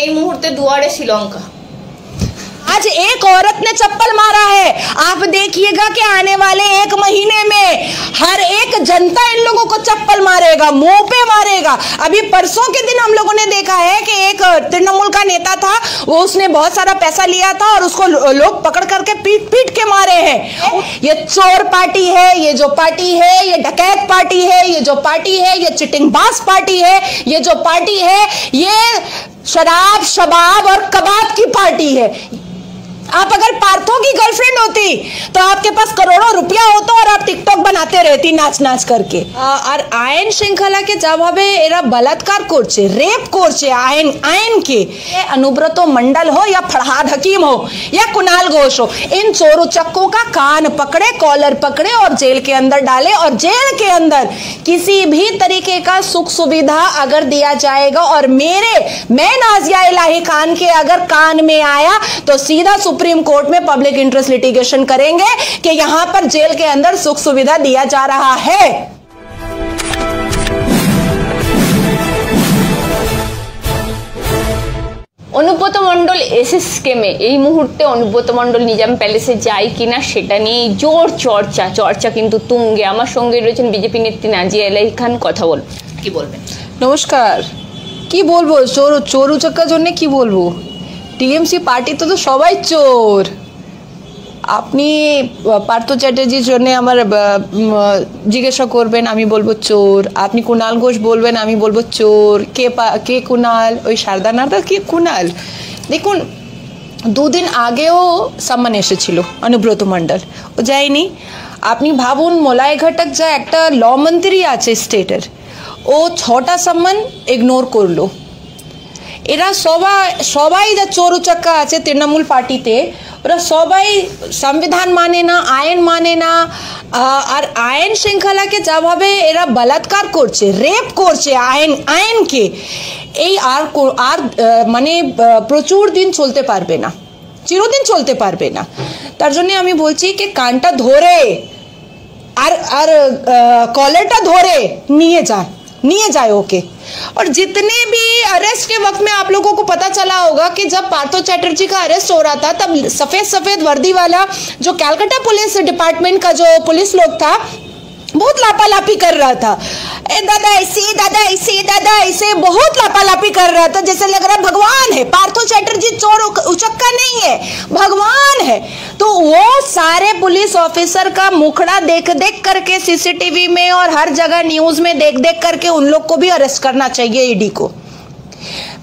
এই মুহূর্তে দুয়ারে শ্রীলঙ্কা। आज एक औरत ने चप्पल मारा है, आप देखिएगा कि आने वाले 1 महीने में हर एक जनता इन लोगों को चप्पल मारेगा, मुंह पे मारेगा। अभी परसों के दिन हम लोगों ने देखा है कि एक तृणमूल का नेता था, वो उसने बहुत सारा पैसा लिया था और उसको लोग पकड़ करके पीट पीट के मारे हैं। ये चोर पार्टी है, ये जो पार्टी है ये डकैत पार्टी है, ये जो पार्टी है ये चिटिंगबाज पार्टी है, ये जो पार्टी है ये शराब शबाब और कबाब की पार्टी है। आप अगर पार्थो की गर्लफ्रेंड होती तो आपके पास करोड़ों रुपया होता और आप टिकटॉक बनाते रहती नाच नाच करके। और आयन श्रृंखला के जवाबे एरा बलात्कार करछे, रेप करछे आयन के। अनुब्रत मंडल हो या फरहाद हकीम हो या कुणाल घोष हो, इन चोर उचक्कों का कान पकड़े, कॉलर पकड़े और जेल के अंदर डाले। और जेल के अंदर किसी भी तरीके का सुख सुविधा अगर दिया जाएगा और मैं नाजिया इलाही खान के अगर कान में आया तो सीधा सुप्रीम कोर्ट में पब्लिक इंटरेस्ट लिटिगेशन करेंगे कि यहां पर जेल के अंदर सुख सुविधा दिया जा रहा है। অনুব্রত মণ্ডল এসএস স্কেমে এই মুহূর্তে অনুব্রত মণ্ডল নিজাম প্যালেসে যায় কিনা সেটা নিয়ে জোর চর্চা কিন্তু তুঙ্গে। আমার সঙ্গে রয়েছেন বিজেপি নেত্রী নাজিয়া ইলাহি খান, কথা বলবেন, কি বলবেন? নমস্কার। কি বলবো, চোর উচক্কার জন্য কি বলবো? টিএমসি পার্টি তো সবাই চোর। আপনি পার্থ চ্যাটার্জির জন্য আমার জিজ্ঞাসা করবেন, আমি বলবো চোর। আপনি কুণাল ঘোষ বলবেন, আমি বলবো চোর। কে কুণাল? ওই শারদা নারদা কি কুণাল? দেখুন, 2 দিন আগেও সাম্মান এসেছিল অনুব্রত মণ্ডল, ও যায়নি। আপনি ভাবুন, মলয় ঘটক যা একটা ল মন্ত্রী আছে স্টেটের, ও 6টা সাম্মান ইগনোর করলো। এরা সবাই যা চোর উচক্কা আছে তৃণমূল পার্টিতে, ওরা সবাই সংবিধান মানে না, আইন মানে না। আর আইন শৃঙ্খলাকে যেভাবে এরা বলাৎকার করছে, রেপ করছে আইনকে, এই আর মানে প্রচুর দিন চলতে পারবে না, চিরদিন চলতে পারবে না। তার জন্য আমি বলছি कि কানটা ধরে আর কলারটা ধরে নিয়ে जाए ओके। और जितने भी अरेस्ट के वक्त में आप लोगों को पता चला होगा कि जब पार्थो चैटर्जी का अरेस्ट हो रहा था तब सफेद वर्दी वाला जो कलकत्ता पुलिस डिपार्टमेंट का जो पुलिस लोग था बहुत लापालापी कर रहा था। दादा ऐसे बहुत लापालापी कर रहा था, जैसे लग रहा भगवान है। पार्थो चैटर्जी चोर उचक्का नहीं है, भगवान है। तो वो सारे पुलिस ऑफिसर का मुखड़ा देख करके सीसीटीवी में और हर जगह न्यूज में देख करके उन लोग को भी अरेस्ट करना चाहिए, ईडी को।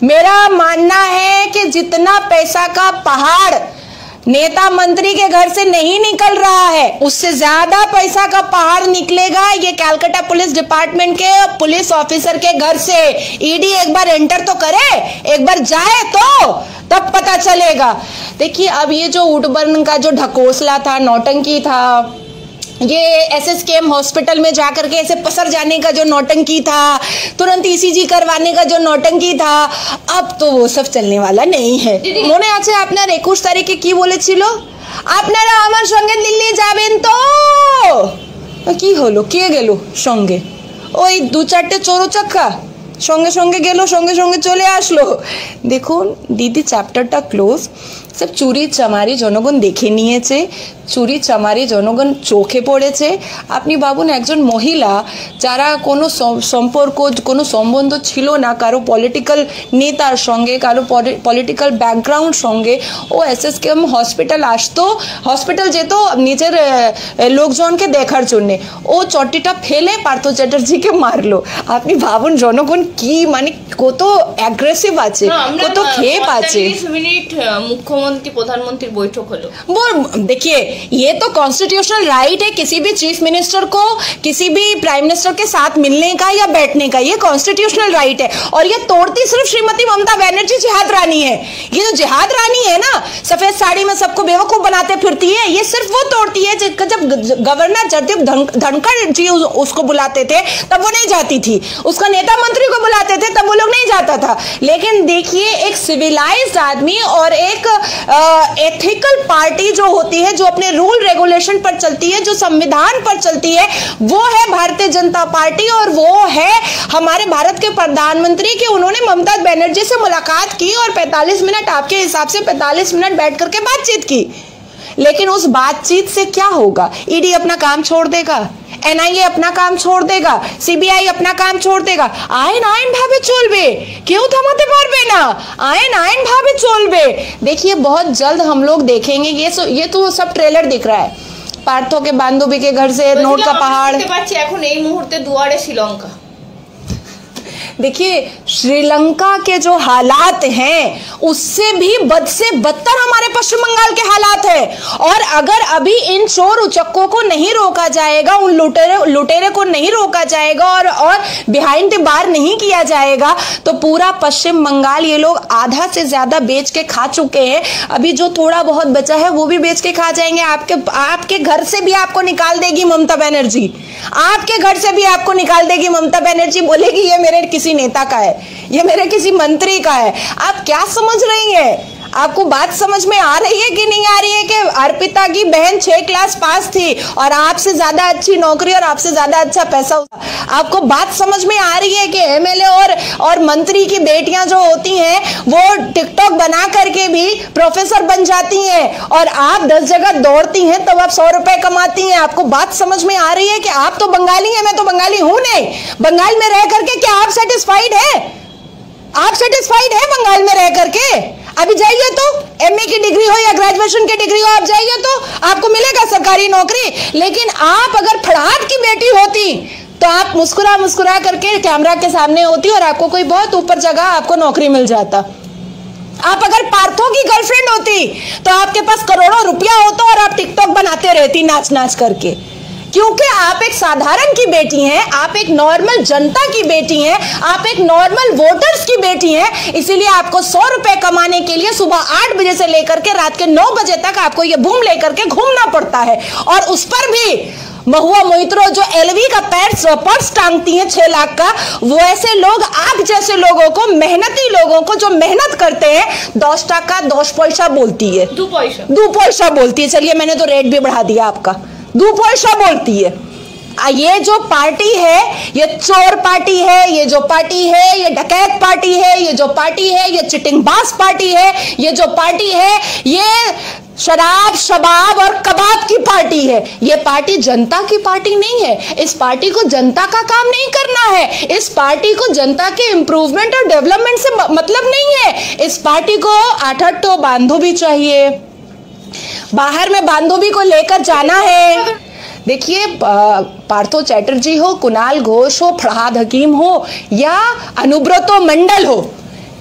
मेरा मानना है कि जितना पैसा का पहाड़ नेता मंत्री के घर से नहीं निकल रहा है, उससे ज्यादा पैसा का पहाड़ निकलेगा ये कलकत्ता पुलिस डिपार्टमेंट के पुलिस ऑफिसर के घर से। ईडी एक बार एंटर तो करे, एक बार जाए तो तब पता चलेगा। देखिए, अब ये जो उठबर्न का जो ढकोसला था, नौटंकी था, ये एसएसकेएम हॉस्पिटल में जाकर के ऐसे पसर जाने का जो नौटंकी था, तुरंत ईसीजी करवाने का जो नौटंकी था, अब तो वो सब चलने वाला नहीं है। মনে আছে আপনার 21 তারিখে কি বলেছিল? আপনারা আমার সঙ্গে দিল্লি যাবেন তো? কি হলো? কে গেল সঙ্গে? ওই 2-4টে চোরচক্কা সঙ্গে গেল, সঙ্গে চলে আসলো। দেখুন দিদি, চ্যাপ্টারটা ক্লোজ। সব চুরি চামারি জনগণ দেখে নিয়েছে, চুরি চামারি জনগণ চোখে পড়েছে। আপনি ভাবুন, একজন মহিলা যারা কোনো সম্পর্ক, কোনো সম্বন্ধ ছিল না কারো পলিটিক্যাল নেতার সঙ্গে, কারো পলিটিক্যাল ব্যাকগ্রাউন্ড সঙ্গে, ও এসএসকেএম হসপিটাল যেত নিজের লোকজনকে দেখার জন্যে, ও চট্টিটা ফেলে পার্থ চ্যাটার্জিকে মারলো। আপনি ভাবুন জনগণ কি মানে কত অ্যাগ্রেসিভ আছে, কত ক্ষেপ আছে। 30 মিনিট मुख्यमंत्री प्रधानमंत्री बैठक हलो। वो देखिए, ये तो कॉन्स्टिट्यूशनल राइट है किसी भी चीफ मिनिस्टर को किसी भी प्राइम मिनिस्टर के साथ मिलने का या बैठने का, ये कॉन्स्टिट्यूशनल राइट है। और ये तोड़ती सिर्फ श्रीमती ममता बनर्जी जिहाद रानी है। ये जो जिहाद रानी है ना, सफेद साड़ी में सबको बेवकूफ बनाते फिरती है, ये सिर्फ वो तोड़ती है। जब गवर्नर जगदीप धनखड़ जी उसको बुलाते थे तब वो नहीं जाती थी, उसका नेता मंत्री को बुलाते थे तब वो लोग नहीं जाता था। लेकिन देखिए, एक सिविलाइज्ड आदमी और एक एथिकल पार्टी जो होती है, जो अपने रूल रेगुलेशन पर चलती है, जो संविधान पर चलती है, वो है भारतीय जनता पार्टी। और वो है हमारे भारत के प्रधानमंत्री की उन्होंने ममता बनर्जी से मुलाकात की और 45 मिनट, आपके हिसाब से 45 मिनट बैठ करके बातचीत की। लेकिन उस बातचीत से क्या होगा? ईडी अपना काम छोड़ देगा, एनआईए अपना काम छोड़ देगा, सीबीआई अपना काम छोड़ देगा। आयन आयन भावे चलबे, क्यों थमाते पारबे ना, आयन आयन भावे चलबे। देखिए बहुत जल्द हम लोग देखेंगे। ये तो सब ट्रेलर दिख रहा है। पार्थो के बांधवी के घर से नोट का पहाड़। এখন এই মুহূর্তে দুয়ারে শ্রীলঙ্কা। देखिए श्रीलंका के जो हालात हैं उससे भी बद से बदतर हमारे पश्चिम बंगाल के हालात है। और अगर अभी इन चोर उचक्कों को नहीं रोका जाएगा, उन लुटेरे को नहीं रोका जाएगा और बिहाइंड द बार नहीं किया जाएगा, तो पूरा पश्चिम बंगाल ये लोग आधा से ज्यादा बेच के खा चुके हैं। अभी जो थोड़ा बहुत बचा है वो भी बेच के खा जाएंगे। आपके घर से भी आपको निकाल देगी ममता बनर्जी, आपके घर से भी आपको निकाल देगी ममता बनर्जी। बोलेगी ये मेरे किसी नेता का है, ये मेरे किसी मंत्री का है। आप क्या समझ रही हैं? आपको बात समझ में आ रही है कि नहीं आ रही है कि अर्पिता की बहन 6 क्लास पास थी और आपसे ज्यादा अच्छी नौकरी और आपसे ज्यादा अच्छा पैसा? आपको बात समझ में आ रही है कि एमएलए और मंत्री की बेटियां जो होती हैं वो टिकटॉक बना करके भी प्रोफेसर बन जाती हैं और आप 10 जगह दौड़ती हैं तब आप 100 रुपए कमाती हैं? आपको बात समझ में आ रही है कि आप तो बंगाली हैं, मैं तो बंगाली हूं नहीं। बंगाल में रह करके क्या आप सेटिस्फाइड है? आप सेटिस्फाइड है बंगाल में रह करके? अभी जाइए तो एमए की डिग्री हो या ग्रेजुएशन की डिग्री हो, आप जाइए तो आपको मिलेगा सरकारी नौकरी। लेकिन आप अगर फड़ात की बेटी होती तो आप मुस्कुरा मुस्कुरा करके कैमरा के सामने होती और आपको कोई बहुत ऊपर जगह आपको नौकरी मिल जाता। आप अगर पार्थो की गर्लफ्रेंड होती तो आपके पास करोड़ों रुपया होता और आप टिकटॉक बनाते रहती नाच नाच करके। क्योंकि आप एक साधारण की बेटी हैं, आप एक नॉर्मल जनता की बेटी हैं, आप एक नॉर्मल वोटर्स की बेटी हैं, इसीलिए आपको 100 रुपए कमाने के लिए सुबह 8 बजे से लेकर के रात के 9 बजे तक आपको ये बूम लेकर के घूमना पड़ता है। और उस पर भी महुआ मोहित्रो जो एलवी का पर्स टांगती हैं 6 लाख का, वो ऐसे लोग, आप जैसे लोगों को, मेहनती लोगों को जो मेहनत करते हैं 10 टाका 10 पैसा बोलती है, 2 पैसा बोलती है। चलिए मैंने तो रेट भी बढ़ा दिया आपका, 2 पैसा बोलती है। ये जो पार्टी है ये चोर पार्टी है, ये जो पार्टी है ये डकैत पार्टी है, ये जो पार्टी है ये चिटिंगबाज पार्टी है, ये जो पार्टी है ये शराब शबाब और कबाब की पार्टी है। ये पार्टी जनता की पार्टी नहीं है। इस पार्टी को जनता का काम नहीं करना है। इस पार्टी को जनता के इंप्रूवमेंट और डेवलपमेंट से मतलब नहीं है। इस पार्टी को 8 तो बांधवी चाहिए, बाहर में बांधवी को लेकर जाना है। देखिए पार्थो चैटर्जी हो, कुणाल घोष हो, फरहाद हकीम हो या अनुब्रतो मंडल हो,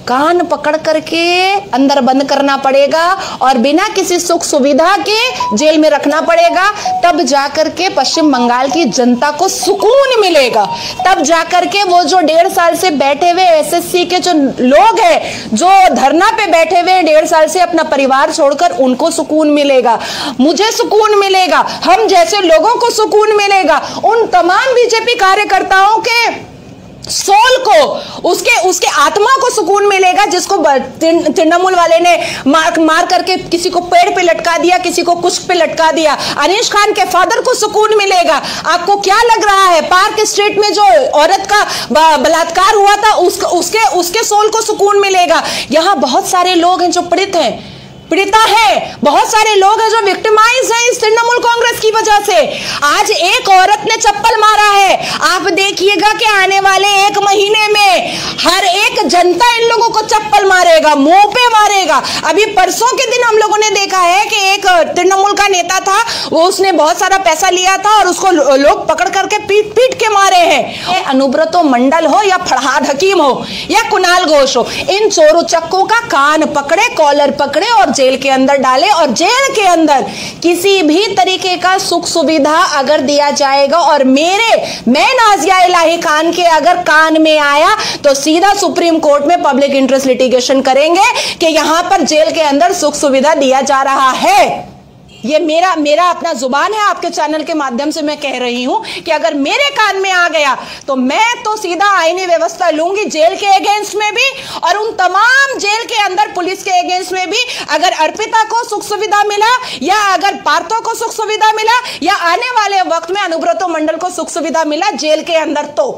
कान पकड़ करके अंदर बंद करना पड़ेगा और बिना किसी सुख सुविधा के जेल में रखना पड़ेगा। तब जाकर के पश्चिम बंगाल की जनता को सुकून मिलेगा। तब जाकर के वो जो 1.5 साल से बैठे हुए एसएससी के जो लोग हैं, जो धरना पे बैठे हुए 1.5 साल से अपना परिवार छोड़कर, उनको सुकून मिलेगा, मुझे सुकून मिलेगा, हम जैसे लोगों को सुकून मिलेगा। उन तमाम बीजेपी कार्यकर्ताओं के सोल को, उसके आत्मा को सुकून मिलेगा जिसको तृणमूल वाले ने मार करके किसी को पेड़ पे लटका दिया, किसी को कुछ पे लटका दिया। अनीश खान के फादर को सुकून मिलेगा। आपको क्या लग रहा है पार्क स्ट्रीट में जो औरत का बलात्कार हुआ था उसके सोल को सुकून मिलेगा। यहाँ बहुत सारे लोग हैं जो पीड़िता है, बहुत सारे लोग हैं जो विक्टिमाइज हैं इस तृणमूल कांग्रेस की वजह से। आज एक औरत ने चप्पल मारा है, आप देखिएगा कि आने वाले 1 महीने में हर एक जनता इन लोगों को चप्पल मारेगा, मुंह पे मारेगा। अभी परसों के दिन हम लोगों ने देखा है कि एक तृणमूल का नेता था, वो उसने बहुत सारा पैसा लिया था और उसको लोग पकड़ करके पीट के मारे हैं। अनुब्रतो मंडल हो या फरहाद हकीम हो या कुणाल घोष हो, इन चोरों चक्कों का कान पकड़े, कॉलर पकड़े और जेल के अंदर डाले। और जेल के अंदर किसी भी तरीके का सुख सुविधा अगर दिया जाएगा और मैं नाजिया इलाही खान के अगर कान में आया तो सीधा सुप्रीम कोर्ट में पब्लिक इंटरेस्ट लिटिगेशन करेंगे कि यहां पर जेल के अंदर सुख सुविधा दिया जा रहा है। ये मेरा अपना जुबान है, आपके चैनल के माध्यम से मैं कह रही हूं कि अगर मेरे कान में आ गया तो मैं तो सीधा आईनी व्यवस्था लूंगी जेल के अगेंस्ट में भी, और उन तमाम जेल के अंदर पुलिस के अगेंस्ट में भी। अगर अर्पिता को सुख सुविधा मिला, या अगर पार्थो को सुख सुविधा मिला, या आने वाले वक्त में अनुब्रतो मंडल को सुख सुविधा मिला जेल के अंदर, तो